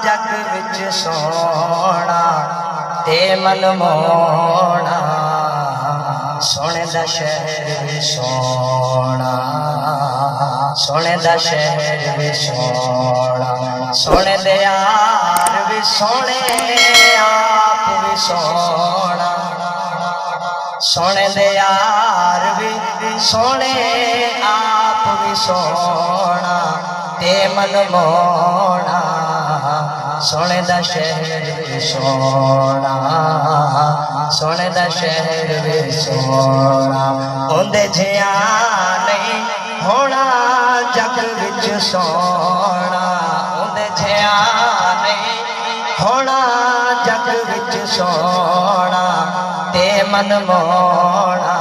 जग विच सोना ते मन मोना, सोने दा शहर भी सोना, सोने दा शहर भी सोना, सोने दे यार भी सोने, आप भी सोना, सोने दे यार भी सोने, आप भी सोना ते मन मोना, सोने दा शहर भी सोना, सोने दा शहर भी सोना, उंदे जिया नहीं होना जग विच सोना, उंदे जिया नहीं होना जग विच सोना ते मन मोना,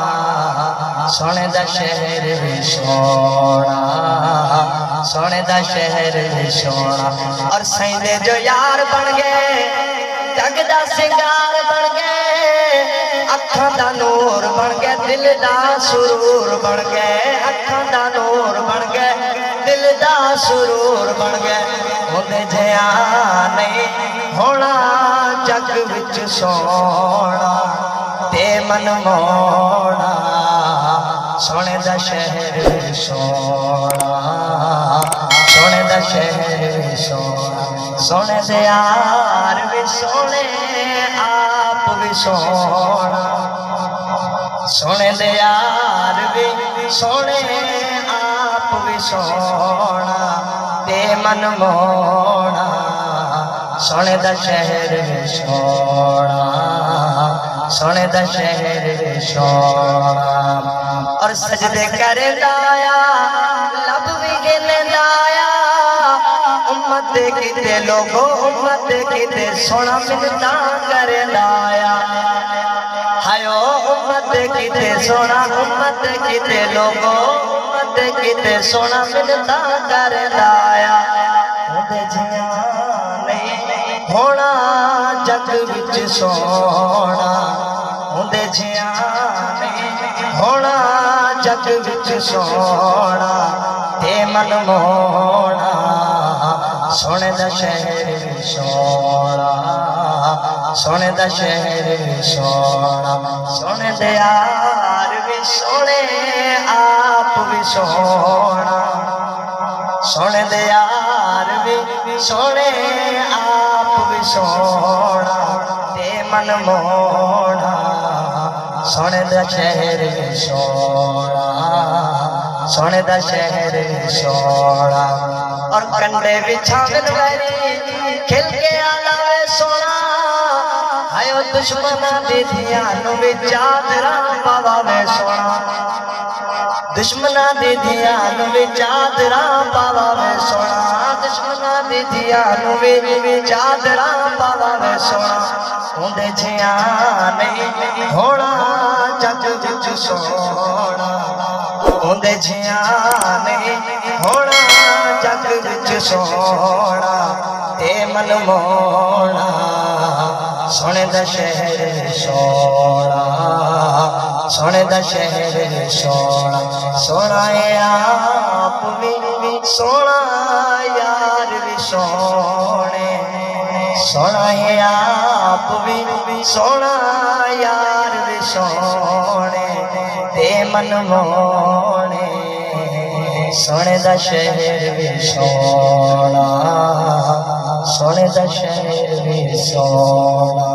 सोने दा शहर भी सोना, सोने दा शहर भी सोना। और सैंदे जो यार बन गए जग दा सिंगार बन गए, अखां दा नूर बन गए, दिल दा सुरूर बन गए, अखां दा नूर बन गए, दिल दा सुरूर बन गए, उंदे जिया नहीं होना जग विच सोना ते मन मोना, सोने दा शहर भी सोना, सोने दा शहर भी सोना, सोने दे यार भी सोने, आप भी सोना, सोने दे यार भी सोने, आप भी सोना ते मन मोना, सोने दा शहर भी सोना, सोने दा शहर भी सोना। और सजदे करे लाया लब भी गिले लाया, उम्मत किते लोगो उम्मत किते सोना मिलता करे लाया, हायो उम्मत किते सोना, उम्मत किते लोगो उम्मत किते सोना मिलता करे लाया, उंदे जिया नहीं होना जग विच सोना, उंदे जिया नहीं होना जग विच सोना ते मन मोना, सोने दा शहर भी सोना, सोने दा शहर भी सोना, सोने दे यार भी सोने, आप भी सोना, सोने दे यार भी सोने, आप भी सोना ते मन मोना, सोने दा शहर भी सोना, सोने दा शहर भी सोना। और कंडे बिछावन वैरी खिल के आलावे सोना, हायो दुश्मना दी धिया नु भी चादरा पावावे सोना, दुश्मना दी धिया नु भी चादरा पावावे सोना, दुश्मना दी धिया नु भी चादरा पावावे सोना, उंदे जिया नहीं होना जग विच सोना, उंदे जिया नहीं होना जग विच सोना ते मन मोना, सोने दा शहर सोना, सोने दा शहर सोना, सोना आप भी सोना, यार भी सोने, सोना आप भी सोना, यार भी सोने ते मन मोने, सोने दा शहर भी सोना, सोने दा शहर भी सोना।